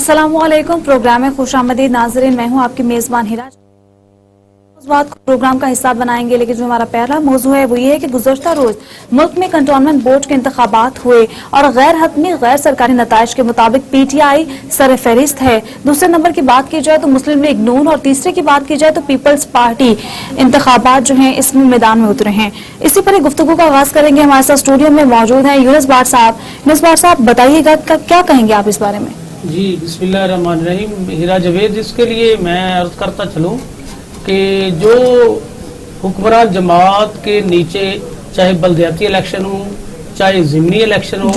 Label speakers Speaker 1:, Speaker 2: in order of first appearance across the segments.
Speaker 1: अस्सलामुअलैकुम। प्रोग्राम में खुशामदीद नाज़रीन, मैं हूं आपकी मेज़बान हिरा। उस बात को प्रोग्राम का हिस्सा बनाएंगे, लेकिन जो हमारा पहला मौजू है वो ये है कि गुज़श्ता रोज मुल्क में कंटोनमेंट बोर्ड के इंतखाबात हुए और गैर हतमी गैर सरकारी नताइज के मुताबिक PTI सर फहरिस्त है। दूसरे नंबर की बात की जाए तो मुस्लिम लीग नून, और तीसरे की बात की जाए तो पीपल्स पार्टी इंतखाबात जो हैं इसमें मैदान में उतरे हैं। इसी पर गुफ्तगू का आगाज करेंगे। हमारे साथ स्टूडियो में मौजूद हैं यूनुस बाट साहब। यूनुस बाट साहब, बताइएगा क्या कहेंगे आप इस बारे में?
Speaker 2: जी, बिस्मिल्लाहिर्रहमानिर्रहीम। हीरा जवेद, इसके लिए मैं अर्ज करता चलूँ कि जो हुक्मरान जमात के नीचे चाहे बल्दियाती इलेक्शन हो, चाहे ज़िमनी इलेक्शन हो,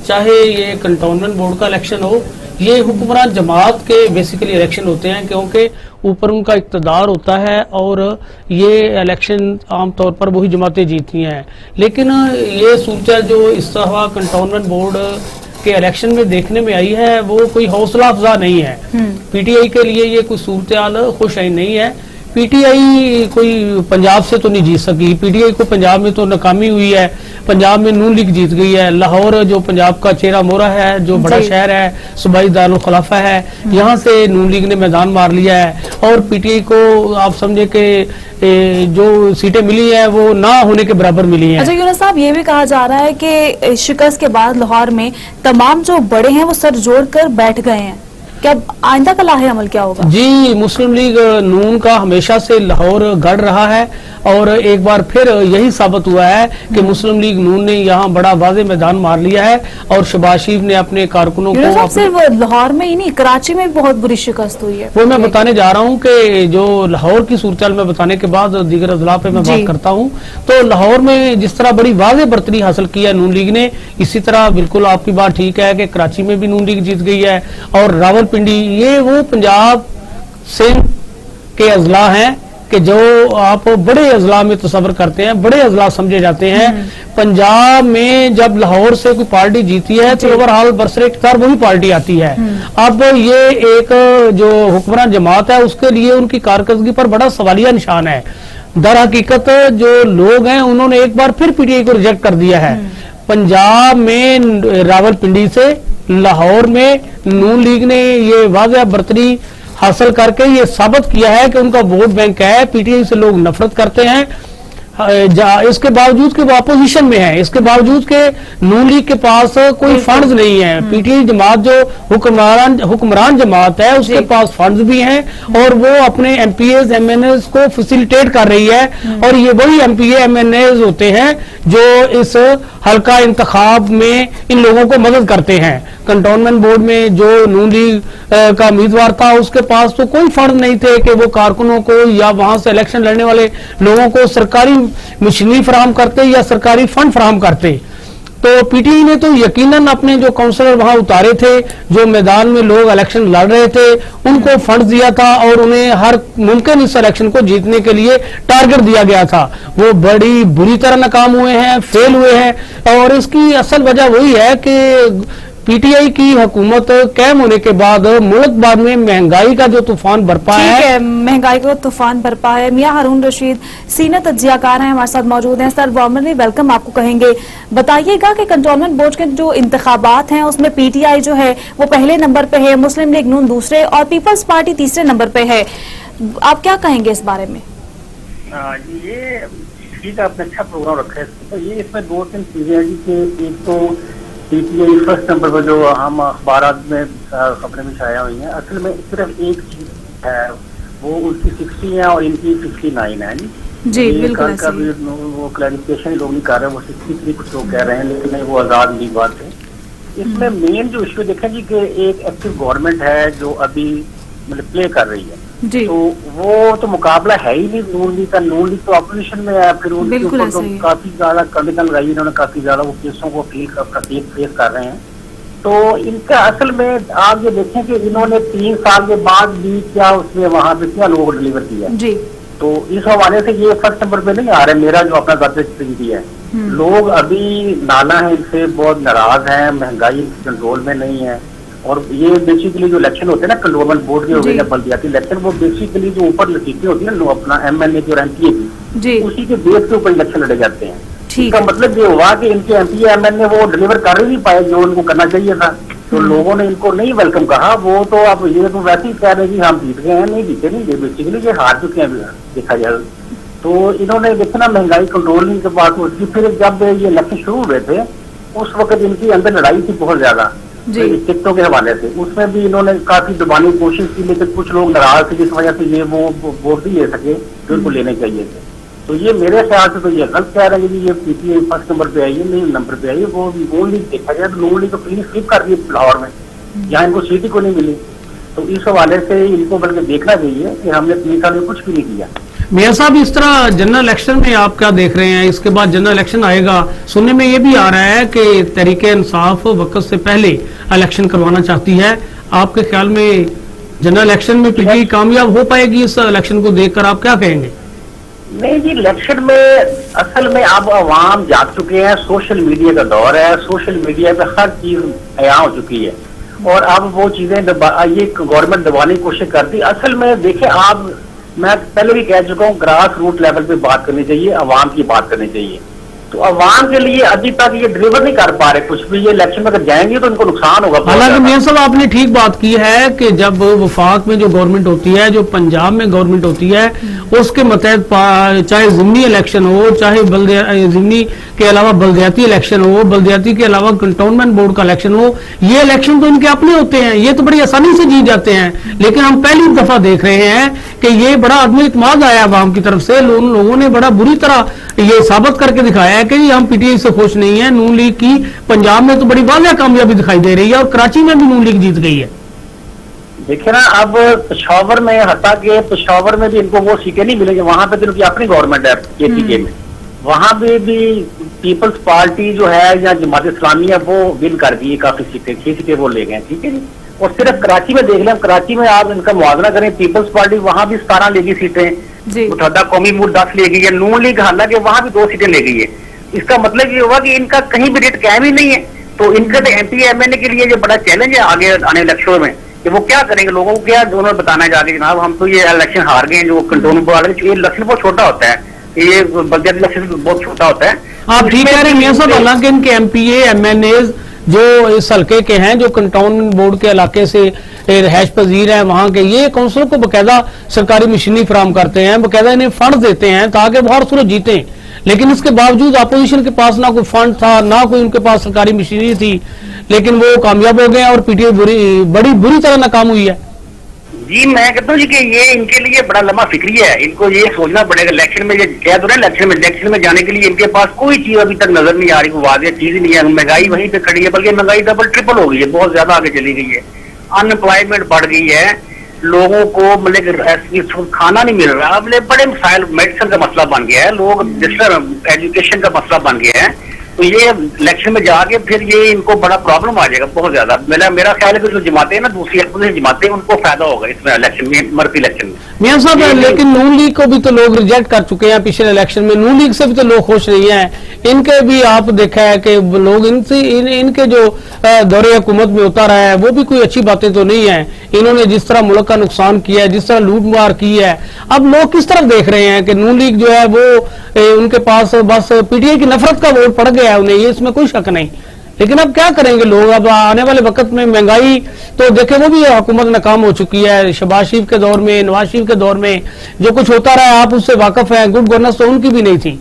Speaker 2: चाहे ये कंटोनमेंट बोर्ड का इलेक्शन हो, ये हुक्मरान जमात के बेसिकली इलेक्शन होते हैं, क्योंकि ऊपर उनका इक़्तिदार होता है और ये इलेक्शन आमतौर पर वही जमातें जीतती हैं। लेकिन ये सूरत जो इस तरह कंटोनमेंट बोर्ड के इलेक्शन में देखने में आई है वो कोई हौसला अफजा नहीं है। PTI के लिए ये कोई सूरत हाल खुशआइन नहीं है। PTI कोई पंजाब से तो नहीं जीत सकी। PTI को पंजाब में तो नाकामी हुई है। पंजाब में नून लीग जीत गई है। लाहौर जो पंजाब का चेहरा मोहरा है, जो बड़ा शहर है, सूबाई दारुल खिलाफा है, यहाँ से नून लीग ने मैदान मार लिया है। और PTI को आप समझे कि जो सीटें मिली हैं वो ना होने के बराबर मिली हैं।
Speaker 1: अच्छा यूनुस साहब, ये भी कहा जा रहा है कि शिकस्त के बाद लाहौर में तमाम जो बड़े हैं वो सर जोड़ कर बैठ गए हैं। क्या आइंदा का लाहे अमल क्या होगा?
Speaker 2: जी, मुस्लिम लीग नून का हमेशा से लाहौर गढ़ रहा है और एक बार फिर यही साबित हुआ है कि मुस्लिम लीग नून ने यहाँ बड़ा वाज़े मैदान मार लिया है और शहबाज शरीफ ने अपने कारकुनों को
Speaker 1: सिर्फ लाहौर में ही नहीं, कराची में भी बहुत बुरी शिकस्त हुई है।
Speaker 2: वो मैं बताने जा रहा हूँ कि जो लाहौर की सूरत में बताने के बाद दीगर अजला पे मैं बात करता हूँ। तो लाहौर में जिस तरह बड़ी वाज़े बरतरी हासिल की है नून लीग ने, इसी तरह बिल्कुल आपकी बात ठीक है कि कराची में भी नून लीग जीत गई है। और रावलपिंडी, ये वो पंजाब सिंध के अजला हैं कि जो आप बड़े अजला में तस्वर करते हैं, बड़े अजला समझे जाते हैं। पंजाब में जब लाहौर से कोई पार्टी जीती है तो ओवरऑल बरसरे इख्तियार वही पार्टी आती है। अब ये एक जो हुक्मरान जमात है उसके लिए उनकी कारकर्दगी पर बड़ा सवालिया निशान है। दर हकीकत जो लोग हैं उन्होंने एक बार फिर PTI को रिजेक्ट कर दिया है। पंजाब में रावलपिंडी से लाहौर में नून लीग ने ये वाज़ह बरतरी हासिल करके ये साबित किया है कि उनका वोट बैंक है। PTI से लोग नफरत करते हैं, इसके बावजूद कि वो अपोजिशन में है, इसके बावजूद के नून लीग के पास कोई फंड्स नहीं है। PTI जमात जो हुक्मरान जमात है उसके पास फंड्स भी हैं और वो अपने MPAs MNAs को फैसिलिटेट कर रही है। और ये वही MPA MNAs होते हैं जो इस हल्का इंतखाब में इन लोगों को मदद करते हैं। कंटोनमेंट बोर्ड में जो नून लीग का उम्मीदवार था उसके पास तो कोई फंड नहीं थे कि वो कारकुनों को या वहां से इलेक्शन लड़ने वाले लोगों को सरकारी मशीनरी फराहम करते या सरकारी फंड फराहम करते। तो PTI ने तो यकीनन अपने जो काउंसलर वहां उतारे थे, जो मैदान में लोग इलेक्शन लड़ रहे थे, उनको फंड दिया था और उन्हें हर मुमकिन इस इलेक्शन को जीतने के लिए टारगेट दिया गया था। वो बड़ी बुरी तरह नाकाम हुए हैं, फेल हुए हैं। और इसकी असल वजह वही है कि PTI की हुकूमत कायम होने के बाद मुल्क भर में महंगाई का जो तूफान बरपा है,
Speaker 1: महंगाई का तूफान बरपा है। मियां हारून रशीद सीनियर तज्जियाकार हैं, हमारे साथ मौजूद हैं। सर, वार्मली वेलकम आपको कहेंगे। बताइएगा कि कंटोनमेंट बोर्ड के जो इंतखाबात हैं उसमें PTI जो है वो पहले नंबर पे है, मुस्लिम लीग नून दूसरे और पीपल्स पार्टी तीसरे नंबर पे है। आप क्या कहेंगे इस बारे में?
Speaker 3: ये ठीक है, आपने अच्छा प्रोग्राम रखा है। तो ये इसमें 2-3 चीजें हैं कि एक तो PTI फर्स्ट नंबर पर जो हम अखबार में खबरें में छाया हुई हैं, असल में सिर्फ एक चीज है, वो उनकी 60 है और इनकी 59 है।
Speaker 1: जी बिल्कुल।
Speaker 3: वो क्लैरिफिकेशन लोग नहीं कर रहे, वो 63 कुछ लोग कह रहे हैं, लेकिन वो आजाद उम्मीदवार थे। इसमें मेन जो इश्यू देखें जी कि एक एक्टिव गवर्नमेंट है जो अभी मतलब प्ले कर रही है। तो वो तो मुकाबला है ही नहीं नून लीग का। नून लीग तो अपोजिशन में है, फिर उनके ऊपर तो काफी ज्यादा कंडीशन लगाई इन्होंने, काफी ज्यादा वो केसों को फेस कर रहे हैं। तो इनका असल में आप ये देखें कि इन्होंने 3 साल के बाद भी क्या उसमें वहां पे क्या लोगों को डिलीवर किया जी। तो इस हवाले से ये फर्स्ट नंबर पे नहीं आ रहे। मेरा जो अपना गवर्नमेंट है, लोग अभी नाला है, इनसे बहुत नाराज हैं, महंगाई कंट्रोल में नहीं है। और ये बेसिकली जो इलेक्शन होते हैं ना कंटोनमेंट बोर्ड के हो गए बल्दियाती इलेक्शन, वो बेसिकली जो ऊपर लसीटें होती है ना अपना MNA जो MPA की, उसी के बेस के ऊपर इलेक्शन लड़े जाते हैं। इसका मतलब ये हुआ कि इनके MPA MNA वो डिलीवर कर ही नहीं पाए जो उनको करना चाहिए था। तो लोगों ने इनको नहीं वेलकम कहा। वो तो अब ये तो वैसे ही कह रहे हैं कि हम जीत गए हैं, नहीं जीते नहीं, ये बेसिकली ये हार चुके हैं देखा जाए तो। इन्होंने देखा ना महंगाई कंट्रोलिंग के बाद उसकी, फिर जब ये इलेक्शन शुरू हुए थे उस वक्त इनकी अंदर लड़ाई थी बहुत ज्यादा टिकटों के हवाले से, उसमें भी इन्होंने काफी दबाने की कोशिश की, लेकिन कुछ लोग नाराज थे जिस वजह से ये वो वोट नहीं ले सके जो इनको लेने चाहिए थे। तो ये मेरे ख्याल से तो ये गलत कह रहे हैं कि ये पीटीआई फर्स्ट नंबर पे आई है, नहीं नंबर पे आई है। वो नून लीग देखा जाए तो नून लीग तो क्लीन स्वीप कर रही है लाहौर में, जहाँ इनको सीट ही को नहीं मिली। तो इस हवाले से इनको बल्कि देखना चाहिए कि हमने 3 साल में कुछ भी नहीं किया।
Speaker 2: मियां साहब, इस तरह जनरल इलेक्शन में आप क्या देख रहे हैं? इसके बाद जनरल इलेक्शन आएगा, सुनने में ये भी आ रहा है कि तहरीक इंसाफ वक्त से पहले इलेक्शन करवाना चाहती है। आपके ख्याल में जनरल इलेक्शन में पीटीआई कामयाब हो पाएगी? इस इलेक्शन को देखकर आप क्या कहेंगे?
Speaker 3: नहीं जी, इलेक्शन में असल में अब अवाम जाग चुके हैं, सोशल मीडिया का दौर है, सोशल मीडिया पे हर चीज अया हो चुकी है और अब वो चीजें ये गवर्नमेंट दबाने की कोशिश करती। असल में देखें आप, मैं पहले भी कह चुका हूँ, ग्रास रूट लेवल पे बात करनी चाहिए, अवाम की बात करनी चाहिए। तो अवाम के लिए अभी तक ये डिलीवर नहीं कर पा रहे कुछ भी। ये इलेक्शन में अगर जाएंगे तो इनको नुकसान होगा।
Speaker 2: हालांकि मियां साहब, आपने ठीक बात की है कि जब वफाक में जो गवर्नमेंट होती है, जो पंजाब में गवर्नमेंट होती है, उसके मतहत चाहे ज़िमनी इलेक्शन हो, चाहे ज़िमनी के अलावा बल्दियाती इलेक्शन हो, बल्दियाती के अलावा कंटोनमेंट बोर्ड का इलेक्शन हो, ये इलेक्शन तो इनके अपने होते हैं, ये तो बड़ी आसानी से जीत जाते हैं। लेकिन हम पहली दफा देख रहे हैं कि ये बड़ा आदमी इत्मीनान आया अवाम की तरफ से। लोगों ने बड़ा बुरी तरह ये साबित करके दिखाया है कि हम पीटीआई से खुश नहीं है। नून लीग की पंजाब में तो बड़ी वाज़ेह कामयाबी दिखाई दे रही है और कराची में भी नून लीग जीत गई है।
Speaker 3: देखिए ना, अब पेशावर में हटा के पेशावर में भी इनको वो सीटें नहीं मिलेंगी, वहां पे तो इनकी अपनी गवर्नमेंट है केपीके में, वहां पे भी पीपल्स पार्टी जो है या जमात इस्लामी है वो विन कर गई है काफी सीटें, 6 सीटें वो ले गए, ठीक है जी। और सिर्फ कराची में देख लें, कराची में आप इनका मुआवजा करें, पीपल्स पार्टी वहां भी 17 लेगी सीटें, मुतहदा कौमी मूल 10 ले गई है, नून लीग हालांकि वहां भी 2 सीटें ले गई है। इसका मतलब ये हुआ कि इनका कहीं भी रेट कायम ही नहीं है। तो इनका तो एमपी एमएनए के लिए ये बड़ा चैलेंज है आगे आने इलेक्शन में कि वो क्या करेंगे, लोगों को क्या उन्होंने बताना जाके जनाब हम तो ये इलेक्शन हार गए हैं। जो कंटोनमेंट वाले ये इलेक्शन बहुत छोटा होता है, ये बजट इलेक्शन बहुत छोटा होता है।
Speaker 2: आप ठीक कह रहे हैं मियां साहब, हालांकि इनके एमपीए एमएनए जो इस हल्के के हैं, जो कंटोनमेंट बोर्ड के इलाके से रहायश पजीर हैं, वहां के ये काउंसिल को बकायदा सरकारी मशीनरी फराम करते हैं, बकायदा इन्हें फंड देते हैं ताकि वो हर सूरत जीतें। लेकिन इसके बावजूद अपोजिशन के पास ना कोई फंड था, ना कोई उनके पास सरकारी मशीनरी थी, लेकिन वो कामयाब हो गए और पीटीआई बड़ी बुरी तरह नाकाम हुई है।
Speaker 3: जी मैं कहता हूँ जी कि ये इनके लिए बड़ा लंबा फिक्री है, इनको ये सोचना पड़ेगा। इलेक्शन में ये कह दो ना, इलेक्शन में जाने के लिए इनके पास कोई चीज अभी तक नजर नहीं आ रही, कोई वाज़ेह चीज नहीं है। महंगाई वहीं पे खड़ी है, बल्कि महंगाई डबल ट्रिपल हो गई है, बहुत ज्यादा आगे चली गई है। अनएम्प्लॉयमेंट बढ़ गई है, लोगों को मतलब खाना नहीं मिल रहा, बड़े मसाइल, मेडिसिन का मसला बन गया है, लोग डिजिटल एजुकेशन का मसला बन गया है। तो ये इलेक्शन में जाके फिर ये इनको बड़ा प्रॉब्लम आ जाएगा बहुत ज्यादा। मेरा ख्याल है कि जो जमाते हैं ना, दूसरी अपोजिशन जमाते हैं, उनको फायदा होगा इसमें इलेक्शन में, मरती इलेक्शन में।
Speaker 2: मियां साहब, लेकिन नून लीग को भी तो लोग रिजेक्ट कर चुके हैं पिछले इलेक्शन में, नून लीग से भी तो लोग खुश नहीं हैं। इनके भी आप देखा है कि लोग इनके जो दौरे हुकूमत में उतारा है वो भी कोई अच्छी बातें तो नहीं है। इन्होंने जिस तरह मुल्क का नुकसान किया है, जिस तरह लूट मार की है, अब लोग किस तरफ देख रहे हैं कि नून लीग जो है वो उनके पास बस पीटीआई की नफरत का वोट पड़ गया है उन्हें, ये इसमें कोई शक नहीं। लेकिन अब क्या करेंगे लोग? अब आने वाले वक्त में महंगाई तो देखें, वो भी हुकूमत नाकाम हो चुकी है। शहबाज शरीफ के दौर में, नवाज शरीफ के दौर में जो कुछ होता रहा आप उससे वाकिफ हैं, गुड गवर्नेंस तो उनकी भी नहीं थी।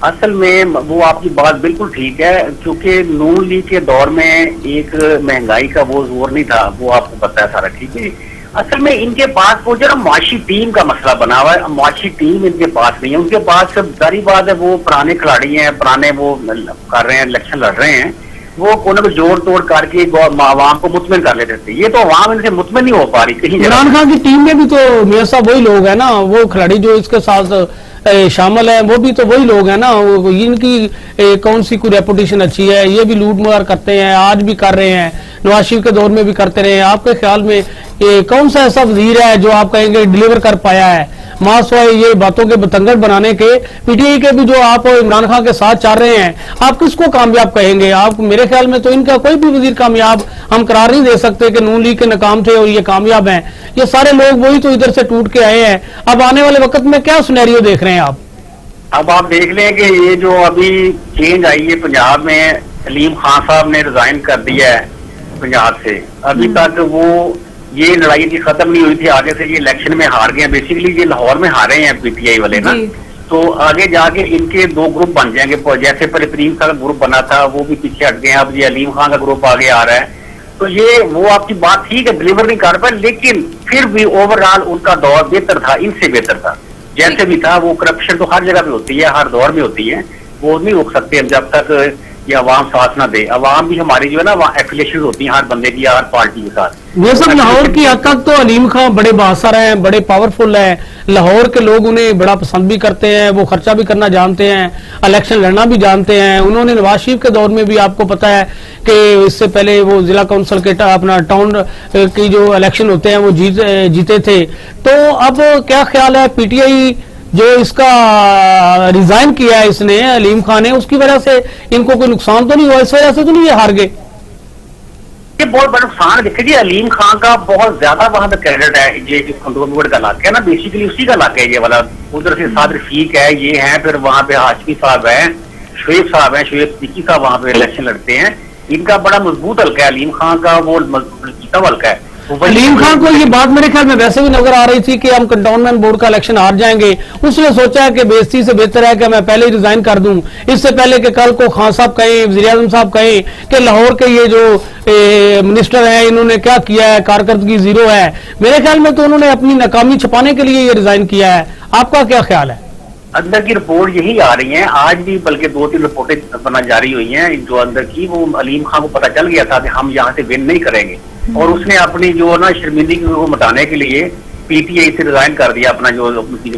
Speaker 3: असल में वो आपकी बात बिल्कुल ठीक है, क्योंकि नून लीग के दौर में एक महंगाई का वो जोर नहीं था, वो आपको पता है सारा, ठीक है। असल में इनके पास वो जो मुआशी टीम का मसला बना हुआ है, मुआशी टीम इनके पास नहीं है। उनके पास सारी बात है, वो पुराने खिलाड़ी हैं, पुराने वो कर रहे हैं, इलेक्शन लड़ रहे हैं, वो कोने को जोड़ तोड़ करके आवाम को मुतमिन कर लेते थे। ये तो आवाम इनसे मुतमिन नहीं हो पा रही कहीं।
Speaker 2: इमरान खान की टीम में भी तो मियां साहब वही लोग हैं ना, वो खिलाड़ी जो इसके साथ शामिल है वो भी तो वही लोग हैं ना। इनकी कौन सी कोई रेपुटेशन अच्छी है? ये भी लूट मार करते हैं, आज भी कर रहे हैं, नवाज शरीफ के दौर में भी करते रहे। आपके ख्याल में ये कौन सा ऐसा वजीर है जो आप कहेंगे डिलीवर कर पाया है? मासवाई ये बातों के बतंगड़ बनाने के पीटीआई के भी जो आप इमरान खान के साथ चाह रहे हैं, आप किसको कामयाब कहेंगे? आप मेरे ख्याल में तो इनका कोई भी वजीर कामयाब हम करार नहीं दे सकते कि नून लीग के नाकाम थे और ये कामयाब हैं। ये सारे लोग वही तो इधर से टूट के आए हैं। अब आने वाले वक्त में क्या सिनेरियो देख रहे हैं आप?
Speaker 3: अब आप देख लें कि ये जो अभी चेंज आई है पंजाब में, सलीम खान साहब ने रिजाइन कर दिया है, पंजाब से अभी तक वो ये लड़ाई थी खत्म नहीं हुई थी, आगे से ये इलेक्शन में हार गए। बेसिकली ये लाहौर में हारे हैं पीटीआई वाले ना, तो आगे जाके इनके दो ग्रुप बन जाएंगे। जैसे पहले प्रीम का ग्रुप बना था वो भी पीछे हट गए, अब ये अलीम खान का ग्रुप आगे आ रहा है। तो ये वो आपकी बात ठीक है, डिलीवर नहीं कर पाए, लेकिन फिर भी ओवरऑल उनका दौर बेहतर था, इनसे बेहतर था। जैसे भी था वो करप्शन तो हर जगह पे होती है, हर दौर में होती है, वो नहीं रोक सकते हम जब तक ये अवाम साथ ना दे। अवाम भी हमारी जो है ना वहाँ एफिलिएशन होती है हर बंदे की, हर पार्टी के साथ।
Speaker 2: ये सब लाहौर की हद तक तो अलीम खान बड़े बासर हैं, बड़े पावरफुल हैं, लाहौर के लोग उन्हें बड़ा पसंद भी करते हैं, वो खर्चा भी करना जानते हैं, इलेक्शन लड़ना भी जानते हैं। उन्होंने नवाज शरीफ के दौर में भी आपको पता है कि इससे पहले वो जिला काउंसिल के अपना टाउन की जो इलेक्शन होते हैं वो जीते थे। तो अब क्या ख्याल है, पीटीआई जो इसका रिजाइन किया है इसने अलीम खान ने, उसकी वजह से इनको कोई नुकसान तो नहीं हुआ, इस वजह से तो नहीं ये हार गए?
Speaker 3: ये बहुत बड़ा नुकसान है। देखिए जी अलीम खान का बहुत ज्यादा वहां पे क्रेडिट है, ये जो कंट्रोल का इलाका है ना, बेसिकली उसी का इलाका है ये वाला। उधर से साद रफीक है, ये है, फिर वहां पे हाशमी साहब है, शुएब साहब है, शुएब सिद्दीकी साहब वहां पे इलेक्शन लड़ते हैं। इनका बड़ा मजबूत हल्का है, अलीम खान का वो जीता हल्का है।
Speaker 2: अलीम खान को ये बात मेरे ख्याल में वैसे भी नजर आ रही थी कि हम कंटोनमेंट बोर्ड का इलेक्शन हार जाएंगे, उसने सोचा है कि बेइज्जती से बेहतर है कि मैं पहले ही रिजाइन कर दूं, इससे पहले कि कल को खान साहब कहें, वज़ीर आज़म साहब कहें कि लाहौर के ये जो मिनिस्टर हैं इन्होंने क्या किया है, कारकर्दगी जीरो है। मेरे ख्याल में तो उन्होंने अपनी नाकामी छुपाने के लिए ये रिजाइन किया है। आपका क्या ख्याल है?
Speaker 3: अंदर की रिपोर्ट यही आ रही है आज भी, बल्कि 2-3 रिपोर्टें बना जारी हुई हैं जो अंदर की, वो अलीम खान को पता चल गया था कि हम यहाँ से विन नहीं करेंगे, और उसने अपनी जो ना शर्मिंदगी को मिटाने के लिए पीटीआई से रिजाइन कर दिया अपना जो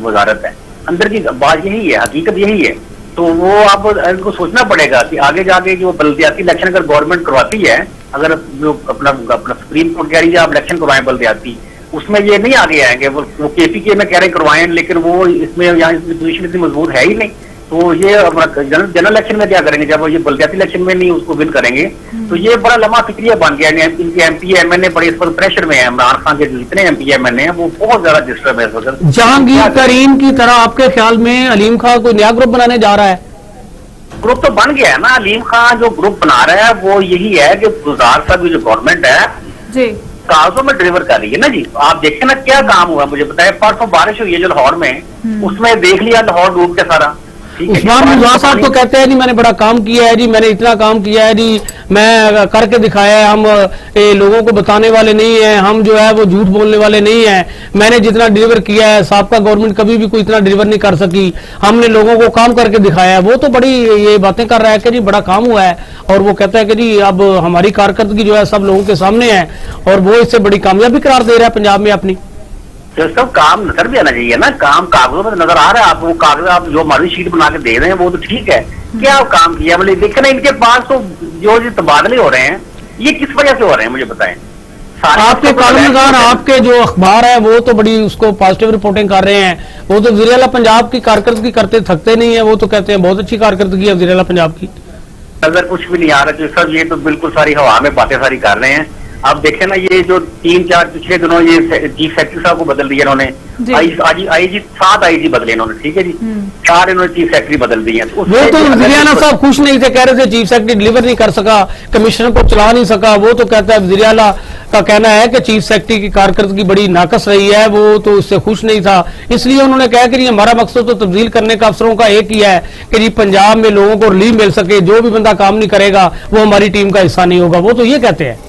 Speaker 3: वजारत है। अंदर की बात यही है, हकीकत यही है। तो वो अब इनको सोचना पड़ेगा कि आगे जाके जो बल्दियाती इलेक्शन अगर गवर्नमेंट करवाती है, अगर जो अपना सुप्रीम कोर्ट कह रही है आप इलेक्शन करवाएं बल्दियाती, उसमें ये नहीं आगे आएंगे। वो केपीके में कह रहे करवाएं, लेकिन वो इसमें यहाँ पोजीशन इतनी मजबूत है ही नहीं। तो ये जनरल इलेक्शन में क्या करेंगे जब ये बल्दियाती इलेक्शन में नहीं उसको विन करेंगे? तो ये बड़ा लम्हा फिक्रिया बन गया। इनके एमपी एमएनए बड़े इस पर प्रेशर में है। इमरान खान के जितने एमपी एमएनए हैं वो बहुत ज्यादा डिस्टर्ब है इस वक्त।
Speaker 2: जहांगीर तरीन की तरह आपके ख्याल में अलीम खान कोई नया ग्रुप बनाने जा रहा है?
Speaker 3: ग्रुप तो बन गया है ना। अलीम खान जो ग्रुप बना रहा है वो यही है कि गुजार साहब की जो गवर्नमेंट है जी कागजों में डिलीवर कर रही है ना जी। आप देखें ना क्या काम हुआ, मुझे बताया परसों बारिश हुई है जो लाहौर में, उसमें देख लिया लाहौर डूब के सारा।
Speaker 2: उस्मान मुज़ा साहब तो कहते हैं जी मैंने बड़ा काम किया है जी, मैंने इतना काम किया है जी, मैं करके दिखाया है, हम लोगों को बताने वाले नहीं है, हम जो है वो झूठ बोलने वाले नहीं है, मैंने जितना डिलीवर किया है साबका गवर्नमेंट कभी भी कोई इतना डिलीवर नहीं कर सकी, हमने लोगों को काम करके दिखाया है। वो तो बड़ी ये बातें कर रहा है कि जी बड़ा काम हुआ है, और वो कहता है कि जी अब हमारी कारकर्दगी जो है सब लोगों के सामने है, और वो इससे बड़ी कामयाबी करार दे रहा है पंजाब में अपनी।
Speaker 3: तो सब काम नजर भी आना चाहिए ना, काम कागजों में नजर आ रहा है आपको। कागज आप जो हमारी शीट बना के दे रहे हैं वो तो ठीक है, क्या काम किया मतलब देखे ना। इनके पास तो जो तबादले हो रहे हैं ये किस वजह से हो रहे हैं मुझे बताएं।
Speaker 2: आपके कॉलमगार आपके जो अखबार है वो तो बड़ी उसको पॉजिटिव रिपोर्टिंग कर रहे हैं, वो तो वज़ीर आला पंजाब की कारकर्दगी करते थकते नहीं है, वो तो कहते हैं बहुत अच्छी कारकर्दगी है वज़ीर आला पंजाब की।
Speaker 3: अगर कुछ भी नहीं आ रहा तो सब ये तो बिल्कुल सारी हवा में बातें सारी कर रहे हैं। आप देखें ना ये जो 3-4 पिछले दिनों ये चीफ सेक्रेटरी साहब को बदल दिया इन्होंने, आईजी 7 आईजी बदले इन्होंने, ठीक है जी, 4 इन्होंने चीफ सेक्रेटरी बदल दिए।
Speaker 2: वो तो वज़ीर आला साहब खुश नहीं थे, कह रहे थे चीफ सेक्रेटरी डिलीवर नहीं कर सका, कमिश्नर को चला नहीं सका। वो तो कहता है वज़ीर आला का कहना है कि चीफ सेक्रेटरी की कारकर्दगी बड़ी नाकस रही है, वो तो उससे खुश नहीं था, इसलिए उन्होंने कहा कि हमारा मकसद तो तब्दील करने का अफसरों का एक ही है कि जी पंजाब में लोगों को रिलीफ मिल सके, जो भी बंदा काम नहीं करेगा वो हमारी टीम का हिस्सा नहीं होगा। वो तो ये कहते हैं।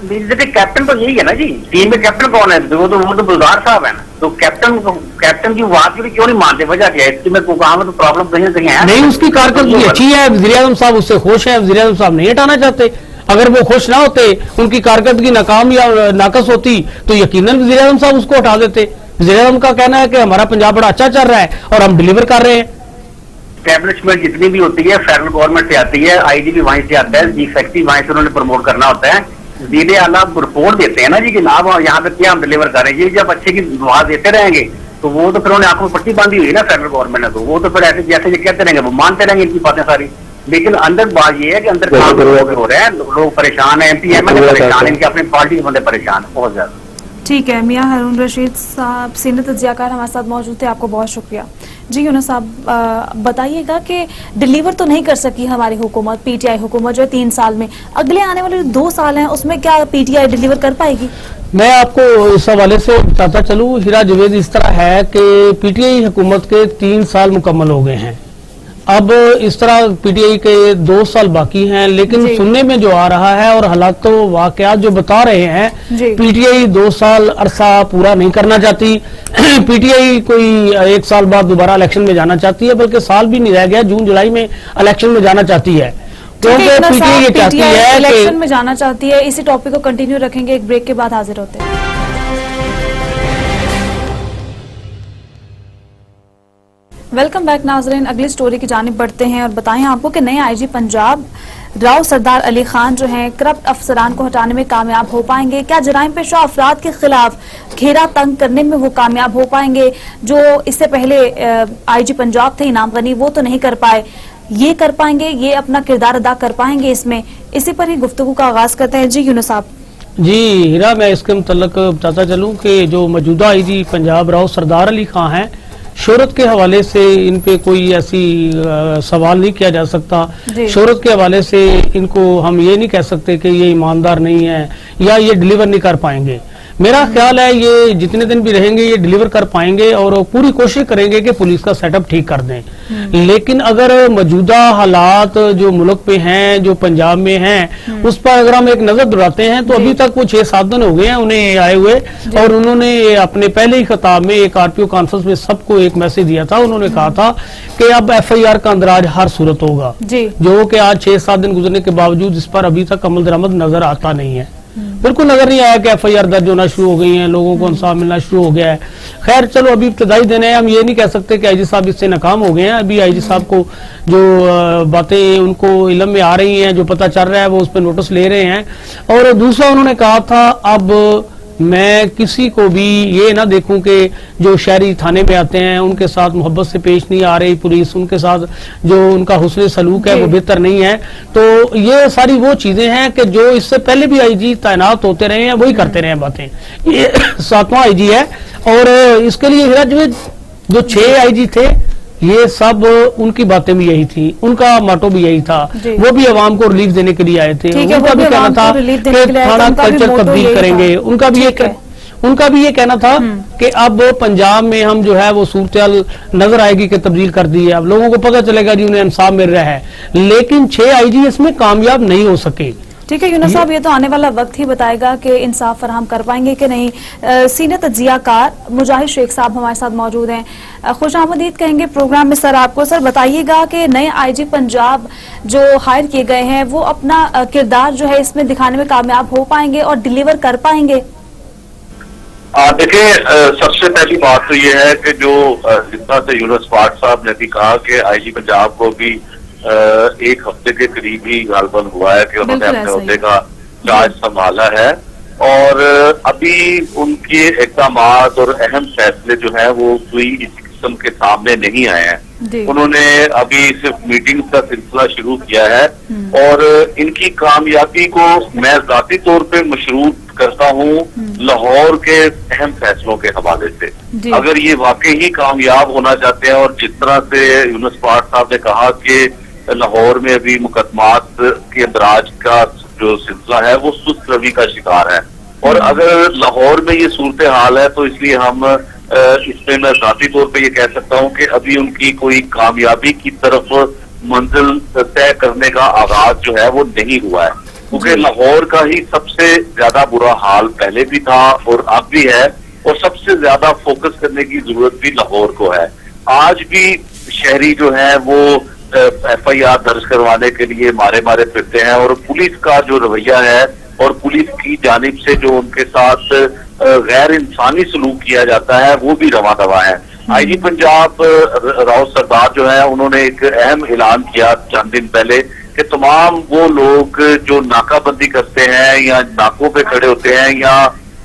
Speaker 3: कैप्टन तो यही है ना जी, टीम में कैप्टन कौन है? वो तो गुलजार साहब है ना। तो कैप्टन की बात भी क्यों नहीं मानते? वजह क्या है इसकी? मैं कहा तो प्रॉब्लम कहीं ना कहीं है
Speaker 2: नहीं। उसकी कारकर्दगी अच्छी है, वज़ीर आज़म साहब उससे खुश है, वज़ीर आज़म साहब नहीं हटाना चाहते। अगर वो खुश ना होते, उनकी कारकर्दगी नाकाम या नाकस होती तो यकीनन वज़ीर आज़म साहब उसको हटा देते। वज़ीर आज़म का कहना है कि हमारा पंजाब बड़ा अच्छा चल रहा है और हम डिलीवर कर रहे हैं।
Speaker 3: एस्टैब्लिशमेंट जितनी भी होती है फेडरल गवर्नमेंट से आती है, आईजी भी वहीं से आता है, चीफ सेक्रेटरी वहीं से उन्होंने प्रमोट करना होता है। वज़ीर आला रिपोर्ट देते हैं ना जी कि आप यहाँ पे क्या हम डिलीवर कर रहे हैं। ये जब अच्छे की दुआ देते रहेंगे तो वो तो फिर उन्हें आंखों में पट्टी बांधी हुई है ना फेडरल गवर्नमेंट ने, तो वो तो फिर ऐसे जैसे ये कहते रहेंगे वो मानते रहेंगे इनकी बातें सारी। लेकिन अंदर बात ये है कि अंदर काम हो रहे हैं, लोग परेशान है, एमपी एमएलए परेशान है, इनके अपने पार्टी के बंदे परेशान है बहुत ज्यादा।
Speaker 1: ठीक है, मियां हारून रशीद साहब सीनियर तज्जियाकार हमारे साथ मौजूद थे, आपको बहुत शुक्रिया। जी यूनुस साहब, बताइएगा कि डिलीवर तो नहीं कर सकी हमारी हुकूमत, पीटीआई हुकूमत जो है 3 साल में, अगले आने वाले 2 साल हैं उसमें क्या पीटीआई डिलीवर कर पाएगी?
Speaker 2: मैं आपको इस हवाले से बताता चलूं, हीरा जवेद, इस तरह है कि पीटीआई हुकूमत के 3 साल मुकम्मल हो गए हैं। अब इस तरह पीटीआई के 2 साल बाकी हैं, लेकिन सुनने में जो आ रहा है और हालात तो वाकयात जो बता रहे हैं, पीटीआई 2 साल अरसा पूरा नहीं करना चाहती। पीटीआई कोई 1 साल बाद दोबारा इलेक्शन में जाना चाहती है, बल्कि साल भी नहीं रह गया, जून जुलाई में इलेक्शन में जाना चाहती है। क्योंकि पीटीआई ये चाहती है
Speaker 1: इलेक्शन में जाना चाहती है। इसी टॉपिक को कंटिन्यू रखेंगे, एक ब्रेक के बाद हाजिर होते हैं। वेलकम बैक नाजरीन, अगली स्टोरी की जानिब बढ़ते हैं और बताएं आपको कि नए आईजी पंजाब राव सरदार अली खान जो हैं करप्ट अफसरान को हटाने में कामयाब हो पाएंगे? क्या जराइम पेशा अफराद के खिलाफ घेरा तंग करने में वो कामयाब हो पाएंगे? जो इससे पहले आईजी पंजाब थे इनाम गनी, वो तो नहीं कर पाए, ये कर पाएंगे? ये अपना किरदार अदा कर पाएंगे इसमें? इसी पर ही गुफ्तगू का आगाज करते हैं। जी यूनुस साहब।
Speaker 2: जी हीरा, मैं इसके मुतल्लिक बताता चलूं कि जो मौजूदा आईजी पंजाब राव सरदार अली खान हैं, शोहरत के हवाले से इन पे कोई ऐसी सवाल नहीं किया जा सकता। शोहरत के हवाले से इनको हम ये नहीं कह सकते कि ये ईमानदार नहीं है या ये डिलीवर नहीं कर पाएंगे। मेरा ख्याल है ये जितने दिन भी रहेंगे ये डिलीवर कर पाएंगे और पूरी कोशिश करेंगे कि पुलिस का सेटअप ठीक कर दें। लेकिन अगर मौजूदा हालात जो मुल्क पे हैं, जो पंजाब में हैं, उस पर अगर हम एक नजर दौड़ाते हैं तो अभी तक वो 6-7 दिन हो गए हैं उन्हें आए हुए, और उन्होंने अपने पहले ही खिताब में एक आरपीओ कॉन्फ्रेंस में सबको एक मैसेज दिया था। उन्होंने कहा था कि अब एफआईआर का अंदराज हर सूरत होगा, जो कि आज 6-7 दिन गुजरने के बावजूद इस पर अभी तक अमल दरामद नजर आता नहीं है। बिल्कुल नजर नहीं आया कि एफआईआर दर्ज होना शुरू हो गई है, लोगों को इंसाफ मिलना शुरू हो गया है। खैर चलो, अभी इब्तिदाई दिन है, हम ये नहीं कह सकते कि आईजी साहब इससे नाकाम हो गए हैं। अभी आईजी साहब को जो बातें उनको इल्म में आ रही हैं, जो पता चल रहा है, वो उस पर नोटिस ले रहे हैं। और दूसरा उन्होंने कहा था, अब मैं किसी को भी ये ना देखूं कि जो शहरी थाने में आते हैं उनके साथ मोहब्बत से पेश नहीं आ रही पुलिस, उनके साथ जो उनका हुस्न सलूक है वो बेहतर नहीं है। तो ये सारी वो चीजें हैं कि जो इससे पहले भी आईजी तैनात होते रहे हैं वही करते रहे हैं बातें। ये 7वां आईजी है और इसके लिए हीरा जो 6 आईजी थे ये सब उनकी बातें भी यही थी, उनका मोटो भी यही था। वो भी अवाम को रिलीफ देने के लिए आए थे। उनका भी कहना था कि थाना कल्चर तब्दील करेंगे। उनका भी ये कहना था कि अब पंजाब में हम जो है वो सूरत नजर आएगी कि तब्दील कर दी है, अब लोगों को पता चलेगा जी उन्हें इंसाफ मिल रहा है। लेकिन 6 आईजी इसमें कामयाब नहीं हो सके।
Speaker 1: ठीक है यूनुस साहब, ये तो आने वाला वक्त ही बताएगा कि इंसाफ फराहम कर पाएंगे कि नहीं। सीनियर तज्जियाकार मुजाहिद शेख साहब हमारे साथ मौजूद हैं। खुशामदीद कहेंगे प्रोग्राम में सर आपको। सर बताइएगा कि नए आईजी पंजाब जो हायर किए गए हैं वो अपना किरदार जो है इसमें दिखाने में कामयाब हो पाएंगे और डिलीवर कर पाएंगे?
Speaker 4: देखिए, सबसे पहली बात तो ये है कि जो जिस तरह से यूनुस साहब ने भी कहा कि आईजी पंजाब को भी 1 हफ्ते के करीब ही गालबन हुआ है कि उन्होंने अपने अहदे का चार्ज संभाला है, और अभी उनके इक़दाम और अहम फैसले जो है वो कोई इस किस्म के सामने नहीं आए हैं। उन्होंने अभी सिर्फ मीटिंग का सिलसिला शुरू किया है और इनकी कामयाबी को मैं ज़ाती तौर पे मशरूत करता हूँ लाहौर के अहम फैसलों के हवाले से। अगर ये वाकई ही कामयाब होना चाहते हैं, और जिस तरह से यूनुस साहब ने कहा कि लाहौर में अभी मुकदमात के अंदराज का जो सिलसिला है वो सुस्त रवि का शिकार है, और अगर लाहौर में ये सूरत हाल है तो इसलिए हम इसमें मैं ज़ाती तौर पे ये कह सकता हूँ कि अभी उनकी कोई कामयाबी की तरफ मंजिल तय करने का आगाज जो है वो नहीं हुआ है, क्योंकि लाहौर का ही सबसे ज्यादा बुरा हाल पहले भी था और अब भी है, और सबसे ज्यादा फोकस करने की जरूरत भी लाहौर को है। आज भी शहरी जो है वो एफआईआर दर्ज करवाने के लिए मारे फिरते हैं, और पुलिस का जो रवैया है और पुलिस की जानिब से जो उनके साथ गैर इंसानी सलूक किया जाता है वो भी रवा दवा है। आईजी पंजाब राव सरदार जो है उन्होंने एक अहम ऐलान किया चंद दिन पहले कि तमाम वो लोग जो नाकाबंदी करते हैं या नाकों पे खड़े होते हैं या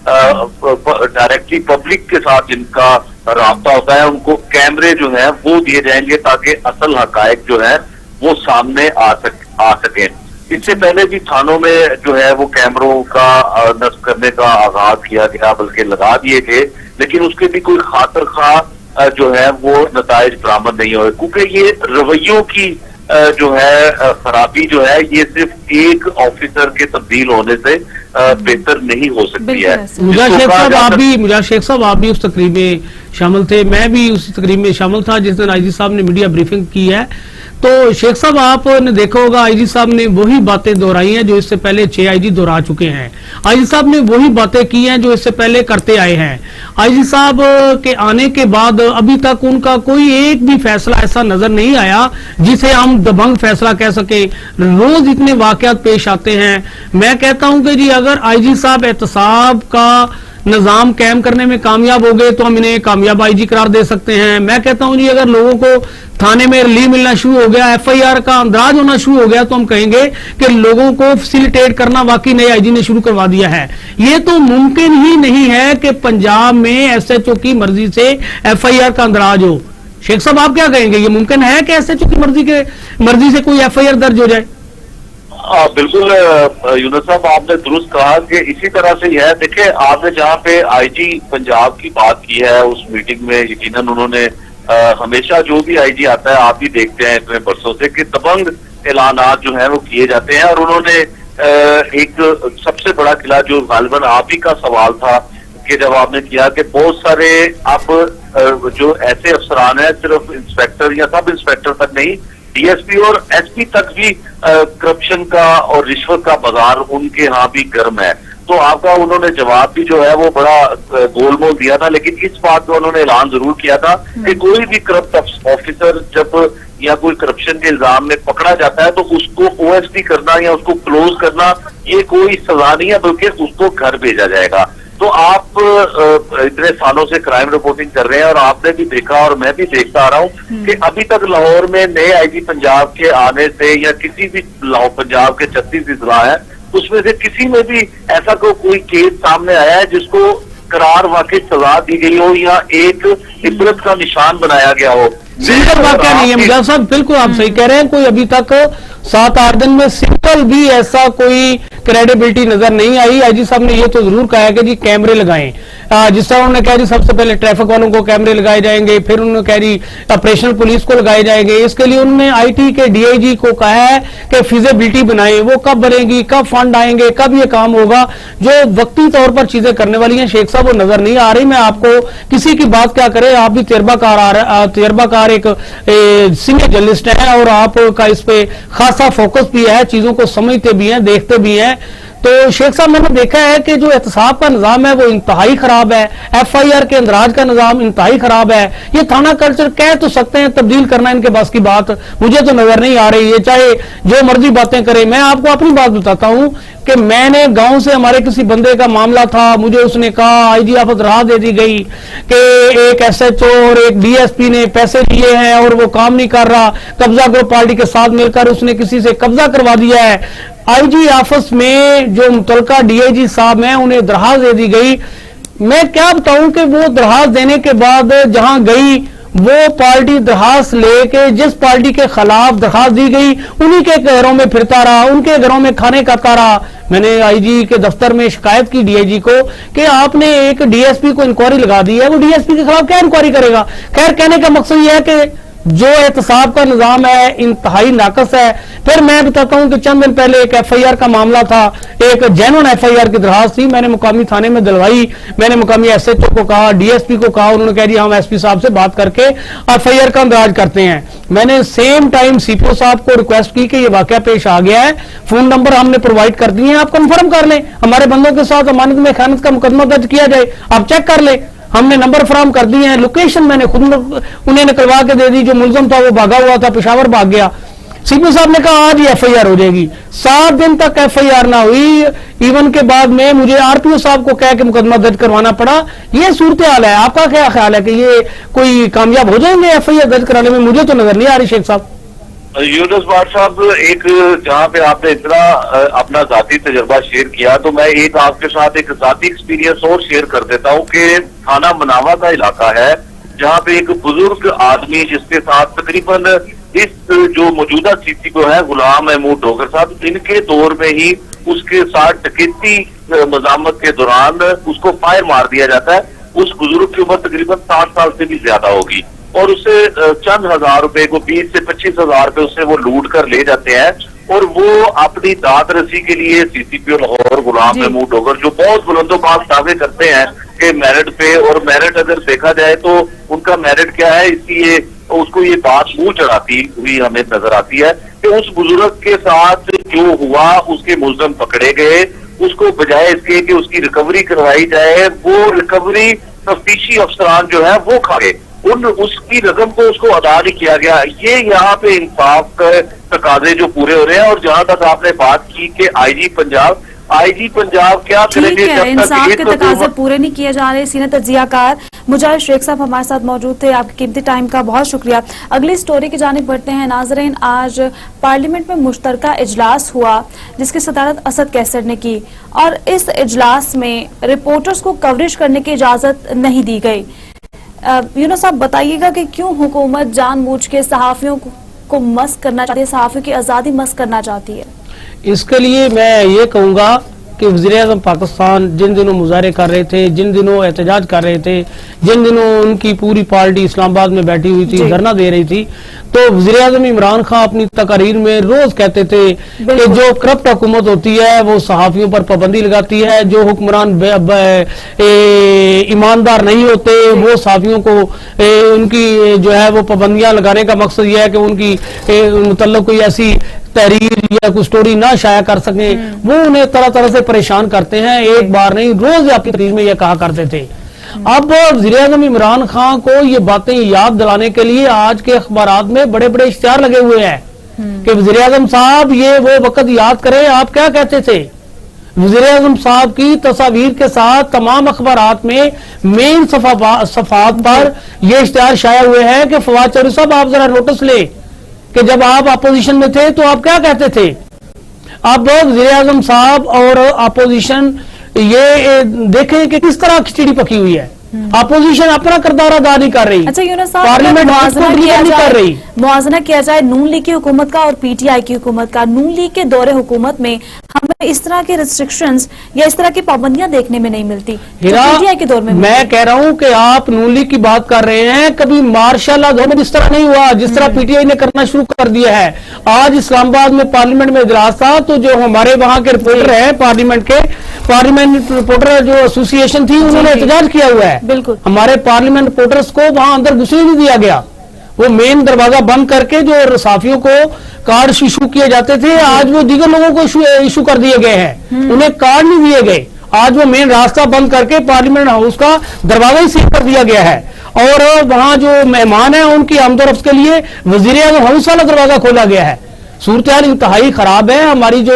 Speaker 4: डायरेक्टली पब्लिक के साथ जिनका राब्ता होता है, उनको कैमरे जो है वो दिए जाएंगे ताकि असल हकायक जो है वो सामने आ सके। اس سے پہلے بھی تھانوں میں جو ہے وہ کیمروں کا نصب کرنے کا آغاز کیا گیا، بلکہ لگا دیے گئے، لیکن اس کے بھی کوئی خاطر خواہ جو ہے وہ نتائج برآمد نہیں ہوئے، کیونکہ یہ رویوں کی جو ہے خرابی جو ہے یہ صرف ایک آفیسر کے تبدیل ہونے سے بہتر نہیں ہو سکتی ہے۔
Speaker 2: مجاہد شیخ صاحب آپ بھی اس تقریب میں شامل تھے، میں بھی اس تقریب میں شامل تھا جس دن آئی جی صاحب نے میڈیا بریفنگ کی ہے۔ تو شیخ صاحب آپ نے دیکھا ہوگا آئی جی صاحب نے وہی باتیں دہرائی ہیں جو اس سے پہلے 6 آئی جی دہرا چکے ہیں، آئی جی صاحب نے وہی باتیں کی ہیں جو اس سے پہلے کرتے آئے ہیں۔ آئی جی صاحب کے آنے کے بعد ابھی تک ان کا کوئی ایک بھی فیصلہ ایسا نظر نہیں آیا جسے ہم دبنگ فیصلہ کہہ سکیں، روز اتنے واقعات پیش آتے ہیں۔ میں کہتا ہوں کہ جی اگر آئی جی صاحب احتساب کا نظام قائم کرنے میں کامیاب ہو گئے تو ہم انہیں کامیاب آئی جی قرار دے سکتے ہیں۔ میں کہتا ہوں جی اگر لوگوں کو تھانے میں ریلیف ملنا شروع ہو گیا، ایف آئی آر کا اندراج ہونا شروع ہو گیا تو ہم کہیں گے کہ لوگوں کو فیسیلیٹیٹ کرنا واقعی نئے آئی جی نے شروع کروا دیا ہے۔ یہ تو ممکن ہی نہیں ہے کہ پنجاب میں ایس ایچ او کی مرضی سے ایف آئی آر کا اندراج ہو۔ شیخ صاحب آپ کیا کہیں گے، یہ ممکن ہے کہ ایس ایچ او کی مرضی سے کوئی ایف آئی آر درج ہو جائے؟
Speaker 4: بالکل یونس صاحب آپ نے درست کہا کہ اسی طرح سے یہ ہے۔ دیکھیں آپ نے جہاں پہ آئی جی پنجاب کی بات کی ہے اس میٹنگ میں یقیناً انہوں نے ہمیشہ جو بھی آئی جی آتا ہے آپ بھی دیکھتے ہیں اتنے برسوں سے کہ دبنگ اعلانات جو ہیں وہ کیے جاتے ہیں، اور انہوں نے ایک سب سے بڑا قلعہ جو غالباً آپ ہی کا سوال تھا کہ جب آپ نے کیا کہ بہت سارے اب جو ایسے افسران ہیں صرف انسپیکٹر یا سب انسپیکٹر تک نہیں، ڈی ایس پی اور ایس پی تک بھی کرپشن کا اور رشوت کا بازار ان کے ہاں بھی گرم ہے۔ تو آپ کا انہوں نے جواب بھی جو ہے وہ بڑا گول مول دیا تھا، لیکن اس بات کو انہوں نے اعلان ضرور کیا تھا کہ کوئی بھی کرپٹ آفیسر جب یا کوئی کرپشن کے الزام میں پکڑا جاتا ہے تو اس کو او ایس ٹی کرنا یا اس کو کلوز کرنا یہ کوئی سزا نہیں ہے، بلکہ اس کو گھر بھیجا جائے گا۔ تو آپ اتنے سالوں سے کرائم رپورٹنگ کر رہے ہیں اور آپ نے بھی دیکھا اور میں بھی دیکھتا آ رہا ہوں کہ ابھی تک لاہور میں نئے آئی جی پنجاب کے آنے سے یا کسی بھی لاہور پنجاب کے 36 اضلاع ہیں اس میں سے کسی میں بھی ایسا کوئی کیس سامنے آیا ہے جس کو قرار واقعی سزا دی گئی ہو یا ایک عبرت کا نشان بنایا گیا ہو۔
Speaker 2: سمپل واقعہ نہیں ہے مجاہد صاحب، بالکل آپ صحیح کہہ رہے ہیں، کوئی ابھی تک 7-8 دن میں سمپل بھی ایسا کوئی کریڈیبلٹی نظر نہیں آئی۔ آئی جی صاحب نے یہ تو ضرور کہا ہے کہ جی کیمرے لگائیں، جس طرح انہوں نے کہا جی سب سے پہلے ٹریفک والوں کو کیمرے لگائے جائیں گے، پھر انہوں نے کہا جی آپریشنل پولیس کو لگائے جائیں گے۔ اس کے لیے انہوں نے آئی ٹی کے ڈی آئی جی کو کہا ہے کہ فیزیبلٹی بنائیں، وہ کب بنے گی، کب فنڈ آئیں گے، کب یہ کام ہوگا، جو وقتی طور پر چیزیں کرنے والی ہیں شیخ صاحب وہ نظر نہیں آ رہی۔ میں آپ کو کسی کی بات کیا کرے، آپ بھی تجربہ کار ایک سینئر جرنلسٹ ہیں اور آپ کا اس پہ خاصا فوکس بھی ہے، چیزوں کو سمجھتے بھی ہیں، دیکھتے بھی ہیں۔ تو شیخ صاحب میں نے دیکھا ہے کہ جو احتساب کا نظام ہے وہ انتہائی خراب ہے، ایف آئی آر کے اندراج کا نظام انتہائی خراب ہے۔ یہ تھانہ کلچر کہہ تو سکتے ہیں، تبدیل کرنا ان کے بس کی بات مجھے تو نظر نہیں آ رہی ہے، چاہے جو مرضی باتیں کرے۔ میں آپ کو اپنی بات بتاتا ہوں کہ میں نے گاؤں سے ہمارے کسی بندے کا معاملہ تھا، مجھے اس نے کہا آئی جی آفس راہ دے دی گئی کہ ایک ایس ایچ او اور ایک ڈی ایس پی نے پیسے لیے ہیں اور وہ کام نہیں کر رہا، قبضہ گروپ پارٹی کے ساتھ مل کر اس نے کسی سے قبضہ کروا دیا ہے۔ آئی جی آفس میں جو متعلقہ ڈی آئی جی صاحب ہیں انہیں درخواست دے دی گئی۔ میں کیا بتاؤں کہ وہ درخواست دینے کے بعد جہاں گئی وہ پارٹی درخواست لے کے جس پارٹی کے خلاف درخواست دی گئی انہی کے گھروں میں پھرتا رہا، ان کے گھروں میں کھانے کھاتا رہا۔ میں نے آئی جی کے دفتر میں شکایت کی ڈی آئی جی کو کہ آپ نے ایک ڈی ایس پی کو انکوائری لگا دی ہے، وہ ڈی ایس پی کے خلاف کیا انکوائری کرے گا؟ خیر کہنے کا مقصد یہ ہے کہ جو احتساب کا نظام ہے انتہائی ناقص ہے۔ پھر میں بتاتا ہوں کہ چند دن پہلے ایک ایف آئی آر کا معاملہ تھا، ایک جینون ایف آئی آر کی درخواست تھی، میں نے مقامی تھانے میں دلوائی، میں نے مقامی ایس ایچ او کو کہا، ڈی ایس پی کو کہا، انہوں نے کہا جی ہم ایس پی صاحب سے بات کر کے ایف آئی آر کا اندراج کرتے ہیں۔ میں نے سیم ٹائم سی پی او صاحب کو ریکویسٹ کی کہ یہ واقعہ پیش آ گیا ہے، فون نمبر ہم نے پرووائڈ کر دیے ہیں، آپ کنفرم کر لیں، ہمارے بندوں کے ساتھ امانت میں خیانت کا مقدمہ درج کیا جائے، آپ چیک کر لیں۔ ہم نے نمبر فراہم کر دیے ہیں، لوکیشن میں نے خود انہیں نکلوا کے دے دی، جو ملزم تھا وہ بھاگا ہوا تھا، پشاور بھاگ گیا۔ سی پی او صاحب نے کہا آج ایف آئی آر ہو جائے گی، 7 دن تک ایف آئی آر نہ ہوئی، ایون کے بعد میں مجھے آر پی او صاحب کو کہہ کے مقدمہ درج کروانا پڑا۔ یہ صورتحال ہے، آپ کا کیا خیال ہے کہ یہ کوئی کامیاب ہو جائیں گے ایف آئی آر درج کرانے میں؟ مجھے تو نظر نہیں آ رہی شیخ صاحب۔
Speaker 4: یونس بھٹ صاحب، ایک جہاں پہ آپ نے اتنا اپنا ذاتی تجربہ شیئر کیا تو میں ایک آپ کے ساتھ ایک ذاتی ایکسپیرینس اور شیئر کر دیتا ہوں کہ تھانہ مناوا کا علاقہ ہے جہاں پہ ایک بزرگ آدمی جس کے ساتھ تقریباً اس جو موجودہ CCPO ہے غلام محمود ڈوگر صاحب، ان کے دور میں ہی اس کے ساتھ ڈکیتی مزاحمت کے دوران اس کو فائر مار دیا جاتا ہے. اس بزرگ کی عمر تقریباً 60 سال سے بھی زیادہ ہوگی اور اسے چند ہزار روپے کو 20 سے 25 ہزار روپے اس سے وہ لوٹ کر لے جاتے ہیں اور وہ اپنی داد رسی کے لیے CCPO لاہور غلام محمود ڈوگر جو بہت بلند و باز دعوے کرتے ہیں کہ میرٹ پہ، اور میرٹ اگر دیکھا جائے تو ان کا میرٹ کیا ہے، اس لیے اس کو یہ بات منہ چڑھاتی ہوئی ہمیں نظر آتی ہے کہ اس بزرگ کے ساتھ جو ہوا اس کے ملزم پکڑے گئے، اس کو بجائے اس کے کہ اس کی ریکوری کروائی جائے وہ ریکوری تفتیشی افسران جو ہے وہ کھا گئے، اس کی رقم کو اس کو ادا نہیں کیا گیا. یہ یہاں پہ انصاف کا تقاضے جو پورے ہو رہے ہیں. اور جہاں تک آپ نے بات کی کہ IG پنجاب کیا کریں گے جب
Speaker 1: انصاف
Speaker 4: تک
Speaker 1: کے تقاضے پورے نہیں کیے جا رہے. سینئر تجزیہ کار مجاہد شیخ صاحب ہمارے ساتھ موجود تھے، آپ کے قیمتی ٹائم کا بہت شکریہ. اگلی سٹوری کی جانب بڑھتے ہیں. ناظرین، آج پارلیمنٹ میں مشترکہ اجلاس ہوا جس کی صدارت اسد کیسر نے کی، اور اس اجلاس میں رپورٹرز کو کوریج کرنے کی اجازت نہیں دی گئی. یونس صاحب بتائیے گا کہ کیوں حکومت جان بوجھ کے صحافیوں کو مسخ کرنا چاہتی ہے، صحافیوں کی آزادی مسخ کرنا چاہتی ہے؟
Speaker 2: اس کے لیے میں یہ کہوں گا کہ وزیر اعظم پاکستان جن دنوں مظاہرے کر رہے تھے، جن دنوں احتجاج کر رہے تھے، جن دنوں ان کی پوری پارٹی اسلام آباد میں بیٹھی ہوئی تھی، دھرنا دے رہی تھی، تو وزیر اعظم عمران خان اپنی تقاریر میں روز کہتے تھے کہ جو کرپٹ حکومت ہوتی ہے وہ صحافیوں پر پابندی لگاتی ہے، جو حکمران ایماندار نہیں ہوتے وہ صحافیوں کو ان کی جو ہے وہ پابندیاں لگانے کا مقصد یہ ہے کہ ان کی متعلق کوئی ایسی تحریر یا کوئی سٹوری نہ شائع کر سکیں، وہ انہیں طرح طرح سے پریشان کرتے ہیں. ایک بار نہیں، روز اپنی تقریر میں یہ کہا کرتے تھے. اب وزیر اعظم عمران خان کو یہ باتیں یاد دلانے کے لیے آج کے اخبارات میں بڑے بڑے اشتہار لگے ہوئے ہیں کہ وزیر اعظم صاحب یہ وہ وقت یاد کریں آپ کیا کہتے تھے. وزیر اعظم صاحب کی تصاویر کے ساتھ تمام اخبارات میں مین صفحات پر یہ اشتہار شائع ہوئے ہیں کہ فواد چودھری صاحب آپ ذرا نوٹس لیں کہ جب آپ اپوزیشن میں تھے تو آپ کیا کہتے تھے. اب وزیر اعظم صاحب اور اپوزیشن یہ دیکھیں کہ کس طرح کھچڑی پکی ہوئی ہے. اپوزیشن اپنا کردار ادا نہیں کر رہی.
Speaker 1: اچھا یونس صاحب،
Speaker 2: پارلیمنٹ
Speaker 1: موازنہ کیا جائے نون لیگ کی حکومت کا اور PTI کی حکومت کا. نون لیگ کے دور حکومت میں ہمیں اس طرح کے ریسٹرکشنز یا اس طرح کی پابندیاں دیکھنے میں نہیں ملتی. PTI کے دور میں
Speaker 2: کہہ رہا ہوں کہ آپ نون لیگ کی بات کر رہے ہیں، کبھی مارشل لا دور میں اس طرح نہیں ہوا جس طرح PTI نے کرنا شروع کر دیا ہے. آج اسلام آباد میں پارلیمنٹ میں اجلاس تھا تو جو ہمارے وہاں کے رپورٹر ہیں پارلیمنٹ رپورٹر جو ایسوسی ایشن تھی انہوں نے احتجاج کیا ہوا ہے.
Speaker 1: بالکل
Speaker 2: ہمارے پارلیمنٹ رپورٹرز کو وہاں اندر گھسنے نہیں دیا گیا، وہ مین دروازہ بند کر کے جو صحافیوں کو کارڈ ایشو کیے جاتے تھے آج وہ دیگر لوگوں کو ایشو کر دیے گئے ہیں، انہیں کارڈ نہیں دیے گئے. آج وہ مین راستہ بند کر کے پارلیمنٹ ہاؤس کا دروازہ ہی سیل کر دیا گیا ہے، اور وہاں جو مہمان ہیں ان کی آمد و رفت کے لیے وزیر اعظم ہاؤس والا دروازہ کھولا گیا ہے. صورتحال انتہائی خراب ہے. ہماری جو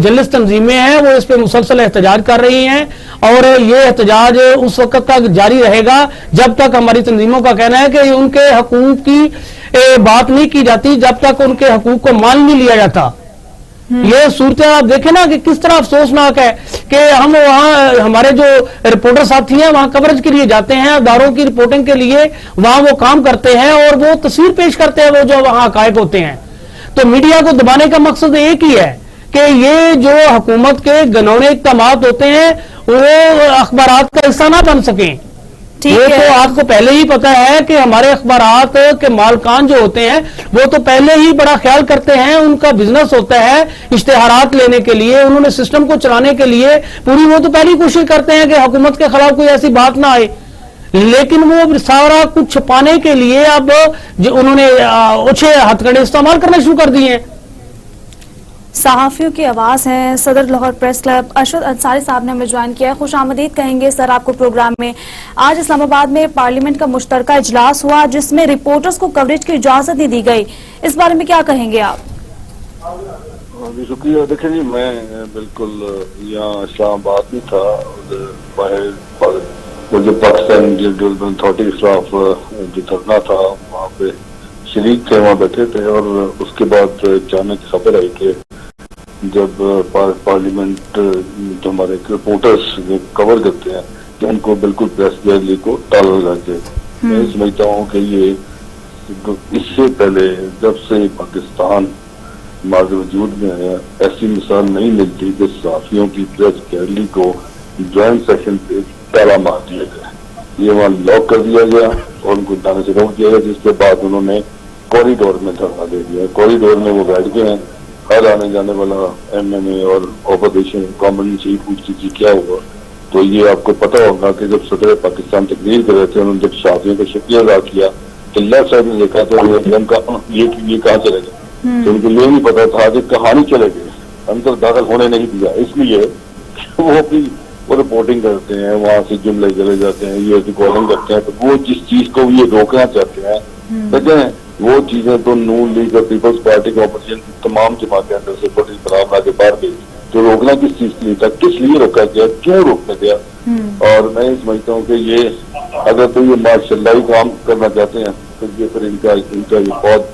Speaker 2: جلس تنظیمیں ہیں وہ اس پہ مسلسل احتجاج کر رہی ہیں، اور یہ احتجاج اس وقت تک جاری رہے گا جب تک ہماری تنظیموں کا کہنا ہے کہ ان کے حقوق کی بات نہیں کی جاتی، جب تک ان کے حقوق کو مان نہیں لیا جاتا. یہ صورتحال آپ دیکھیں نا کہ کس طرح افسوسناک ہے کہ ہم وہاں ہمارے جو رپورٹر ساتھی ہیں وہاں کوریج کے لیے جاتے ہیں، اداروں کی رپورٹنگ کے لیے وہاں وہ کام کرتے ہیں اور وہ تصویر پیش کرتے ہیں وہ جو وہاں حقائق ہوتے ہیں. تو میڈیا کو دبانے کا مقصد ایک ہی ہے کہ یہ جو حکومت کے گنونے اقدامات ہوتے ہیں وہ اخبارات کا حصہ نہ بن سکیں. یہ تو آپ کو پہلے ہی پتا ہے کہ ہمارے اخبارات کے مالکان جو ہوتے ہیں وہ تو پہلے ہی بڑا خیال کرتے ہیں، ان کا بزنس ہوتا ہے اشتہارات لینے کے لیے، انہوں نے سسٹم کو چلانے کے لیے پوری وہ تو پہلی کوشش کرتے ہیں کہ حکومت کے خلاف کوئی ایسی بات نہ آئے، لیکن وہ سارا کچھ چھپانے کے لیے اب جو انہوں نے اچھے ہتھ کنڈے استعمال کرنا شروع کر دیے ہیں.
Speaker 1: صحافیوں کی آواز ہے صدر لاہور پریس کلب ارشد انصاری صاحب نے ہمیں جوائن کیا ہے. خوش آمدید کہیں گے سر آپ کو پروگرام میں. آج اسلام آباد میں پارلیمنٹ کا مشترکہ اجلاس ہوا جس میں رپورٹرز کو کوریج کی اجازت نہیں دی گئی، اس بارے میں کیا کہیں گے آپ؟
Speaker 5: جی شکریہ. دیکھیں جی میں بالکل یہاں اسلام آباد میں تھا، باہر جو پاکستان ڈیولپمنٹ اتھارٹی کے خلاف جو دھرنا تھا وہاں پہ شریک تھے، وہاں بیٹھے تھے، اور اس کے بعد جانے کی خبر آئی کہ جب پارلیمنٹ جو ہمارے رپورٹرس کور کرتے ہیں کہ ان کو بالکل پریس گیلری کو تالا لگا کے. میں سمجھتا ہوں کہ یہ तो इससे पहले जब से पाकिस्तान माज़ वजूद में आया, ऐसी मिसाल नहीं मिलती कि सहाफ़ियों की प्रेस गैलरी को ज्वाइंट सेशन पे ताला मार दिया गया, ये वहाँ लॉक कर दिया गया और उनको जाने से रोक दिया गया, जिसके बाद उन्होंने कॉरिडोर में धरना दे दिया। कॉरिडोर में वो बैठ गए हैं। हर आने जाने वाला MMA और ऑपोजिशन गवर्नमेंट से ही पूछती थी क्या हुआ। तो ये आपको पता होगा कि जब सदर पाकिस्तान तकरीर कर रहे थे, उन्होंने जब सहाफ़ियों का शुक्रिया अदा किया तो लेफ्ट साइड में देखा तो ये कहाँ चले गए, तो उनको ये नहीं पता था कि कहानी चले गए, अंदर दाखिल होने नहीं दिया, इसलिए वो अपनी वो रिपोर्टिंग करते हैं, वहाँ से जुमले चले जाते हैं, ये रिकॉर्डिंग करते हैं। तो वो जिस चीज को ये रोकना चाहते हैं, देखें वो चीजें तो नून लीग और पीपल्स पार्टी के ऑपोजिशन की तमाम जमातें अंदर से बड़ी बना के बाहर गई, तो रोकना किस चीज के लिए था, किस लिए रोका गया, क्यों रोका गया। और मैं ये समझता हूँ कि ये अगर तो ये माशाल्लाही काम करना चाहते हैं तो ये फिर इनका ये बहुत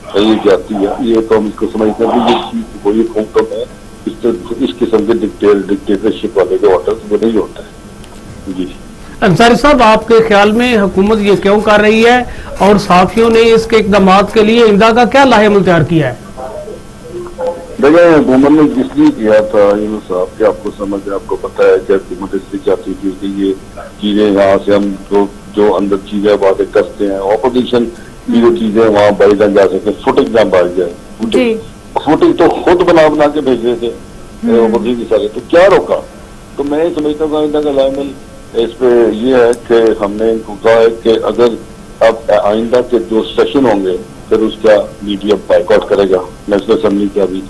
Speaker 5: सही जाती है, ये तो हम इसको समझते हैं कि ये चीज कोई हुक्म है, इस किस्म के डिक्टेटरशिप वाले जो होता है वो नहीं होता है। जी
Speaker 2: अंसारी साहब, आपके ख्याल में हुकूमत ये क्यों कर रही है और सहाफियों ने इसके इक़दामात के लिए इंदा का क्या लाहेअमल तैयार किया है?
Speaker 5: देखिए हुकूमत ने इसलिए किया था यूनुस साहब कि आपको समझ है, आपको पता है कि हुकूमत इसलिए चाहती थी कि ये चीजें यहाँ से हम जो अंदर चीजें बातें कसते हैं, ऑपोजिशन की जो चीजें वहाँ बाहर जा सके, फुटेज ना बाहर जाए, फुटेज तो खुद बना के भेज रहे थे ऑपोजिशन सारे, तो क्या रोका। तो मैं समझता हूँ आइंदा का लाइमल इस पे ये है कि हमने इनको कहा है कि अगर अब आइंदा के जो सेशन होंगे फिर उसका मीडिया बाइकआउट करेगा, नेशनल असेंबली का भी,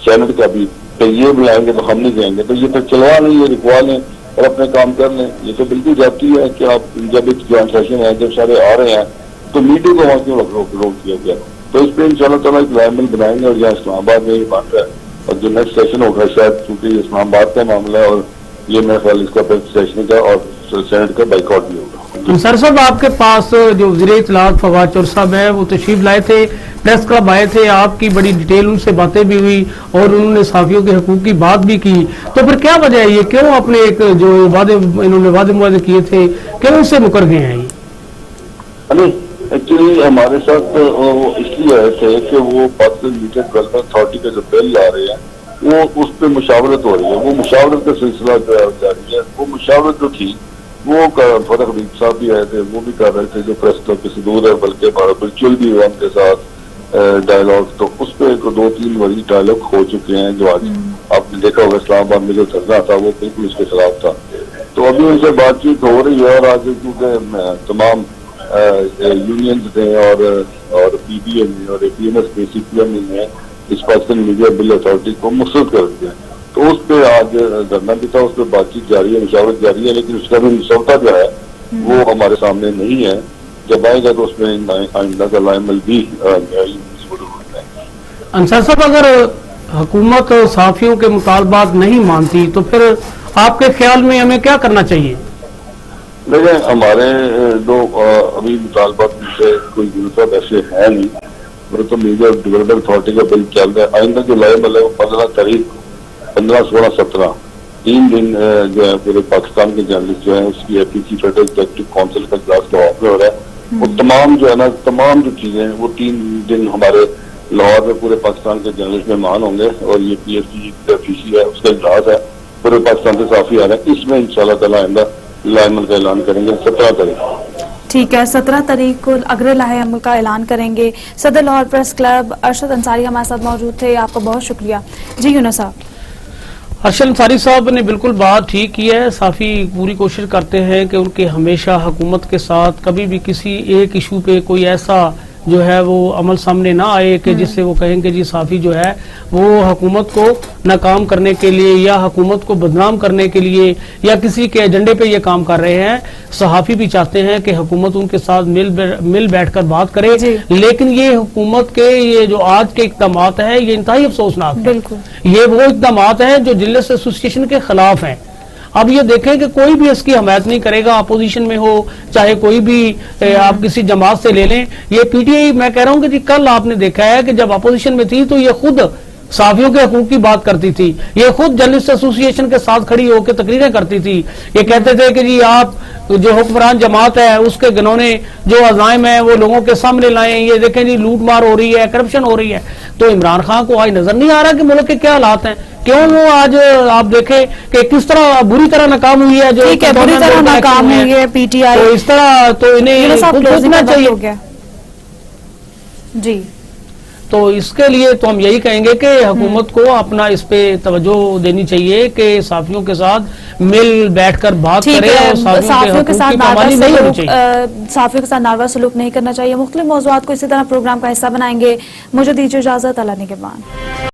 Speaker 5: सेनेट का भी, तो ये बुलाएंगे तो हम नहीं जाएंगे, तो ये फिर चलवा लें, ये रुकवा लें और अपने काम कर लें। ये तो बिल्कुल जाती है कि आप जब एक ज्वाइंट सेशन है, जब सारे आ रहे हैं तो मीडिया को वहाँ क्यों रोक दिया गया। तो इस पर इंशाल्लाह ताला एक लाइमल बनाएंगे और यहाँ इस्लामाबाद में ये बन रहा है, और जो नेक्स्ट सेशन होगा शायद चूंकि इस्लामाबाद का मामला है और ये मेरे ख्याल इसका फिर सेशन का और सेनेट का बाइकआउट भी होगा।
Speaker 2: सर साहब, आपके पास जो वज़ीर इत्तलात फवाद चौर साहब है वो तशरीफ लाए थे, प्रेस क्लब आए थे, आपकी बड़ी डिटेल उनसे बातें भी हुई और उन्होंने सहाफियों के हकूक की बात भी की, तो फिर क्या वजह है ये, क्यों अपने एक जो इन्होंने वादे किए थे क्यों उससे मुकर गए हैं? ये
Speaker 5: एक्चुअली हमारे साथ इसलिए आए थे कि वो पाकिस्तान मीडिया डेवलपमेंट अथॉरिटी का जो बिल ला रहे हैं वो उस पर मुशावरत हो रही है, वो मुशावरत का सिलसिला जारी है। वो मुशावरत जो थी वो फरक हबीब साहब भी आए थे, वो भी कर रहे थे, जो प्रेस क्लब के सदूर है, बल्कि वर्चुअल भी हुआ उनके साथ डायलॉग, तो उस पर 2-3 बड़ी डायलॉग हो चुके हैं। जो आज आपने देखा होगा इस्लामाबाद में जो धरना था वो बिल्कुल उसके खिलाफ था, तो अभी उनसे बातचीत हो रही है और आज क्योंकि तमाम यूनियंस थे और PBM ने और APMS ने CPM ने इस पाकिस्तान मीडिया बिल अथॉरिटी को मुस्तरद कर दिया, तो उस पर आज धरना भी था, उस पर बातचीत जारी है, मुशावरत जारी है, लेकिन उसका भी मुसौदा जो है वो हमारे सामने नहीं है। जब आएगा तो उसमें आइंदा का लाइमल भी
Speaker 2: अंसार साहब, अगर हुकूमत सहाफियों के मुतालबात नहीं मानती तो फिर आपके ख्याल में हमें क्या करना चाहिए?
Speaker 5: लेकिन हमारे जो अभी मुतालबात से कोई जरूरत ऐसे है नहीं, तो मीडिया डेवलपमेंट अथॉरिटी का बिल चल रहा है। आइंदा जो लाइमल है वो 15 तारीख 15, 16, 17 3 दिन जो है पूरे पाकिस्तान के जर्नलिस्ट जो है उसकी APC फेडरल एक्टिव काउंसिल का इजलास का वाक़ हो रहा है। वो तमाम जो है ना, तमाम जो चीजें वो 3 दिन हमारे लाहौर में पूरे पाकिस्तान के जर्नलिस्ट मेहमान होंगे और ये PFC है उसका इजलास है, पूरे पाकिस्तान से साफी आ रहा है, इसमें इंशाल्लाह ताला आइंदा लाइमल का ऐलान करेंगे 17 तारीख।
Speaker 1: ठीक है, 17 तारीख को अगले लाहेअमल का ऐलान करेंगे। सदर लाहौर प्रेस क्लब अरशद अंसारी हमारे साथ मौजूद थे, आपका बहुत शुक्रिया। जी यूनुस साहब।
Speaker 2: अरशद अंसारी साहब ने बिल्कुल बात ठीक की है। साफी पूरी कोशिश करते हैं कि उनके हमेशा हुकूमत के साथ कभी भी किसी एक इशू पे कोई ऐसा जो है वो अमल सामने ना आए कि जिससे वो कहें कि जी साफी जो है वो हुकूमत को नाकाम करने के लिए या हुकूमत को बदनाम करने के लिए या किसी के एजेंडे पे ये काम कर रहे हैं। सहाफी भी चाहते हैं कि हुकूमत उनके साथ मिल बैठकर बात करे, लेकिन ये हुकूमत के ये जो आज के इक़दामात है ये इंतहाई अफसोसनाक है। ये वो इक़दामात है जो जिल्लत एसोसिएशन के खिलाफ है। अब ये देखें कि कोई भी इसकी हमायत नहीं करेगा, अपोजिशन में हो चाहे कोई भी आप किसी जमात से ले लें। ये PTI मैं कह रहा हूं कि जी कल आपने देखा है कि जब अपोजिशन में थी तो ये खुद صحافیوں کے حقوق کی بات کرتی تھی, یہ خود جرنلسٹ ایسوسی ایشن کے ساتھ کھڑی ہو کے تقریریں کرتی تھی. یہ کہتے تھے کہ جی آپ جو حکمران جماعت ہے اس کے گنونے جو عزائم ہیں وہ لوگوں کے سامنے لائیں, یہ دیکھیں جی لوٹ مار ہو رہی ہے, کرپشن ہو رہی ہے. تو عمران خان کو آج نظر نہیں آ رہا کہ ملک کے کیا حالات ہیں, کیوں وہ آج آپ دیکھیں کہ کس طرح بری طرح ناکام ہوئی ہے, جو
Speaker 1: ٹھیک ہے بری طرح ناکام ہوئی ہے پی ٹی آئی,
Speaker 2: تو اس طرح تو انہیں سوچنا چاہیے.
Speaker 1: جی
Speaker 2: تو اس کے لیے تو ہم یہی کہیں گے کہ حکومت کو اپنا اس پہ توجہ دینی چاہیے کہ صحافیوں کے ساتھ مل بیٹھ کر بات کرے اور صحافیوں کے حقوق کی پامالی نہیں ہونی چاہیے,
Speaker 1: صحافیوں کے ساتھ ناروا سلوک نہیں کرنا چاہیے. مختلف موضوعات کو اسی طرح پروگرام کا حصہ بنائیں گے. مجھے دیجیے اجازت, اللہ نگہبان.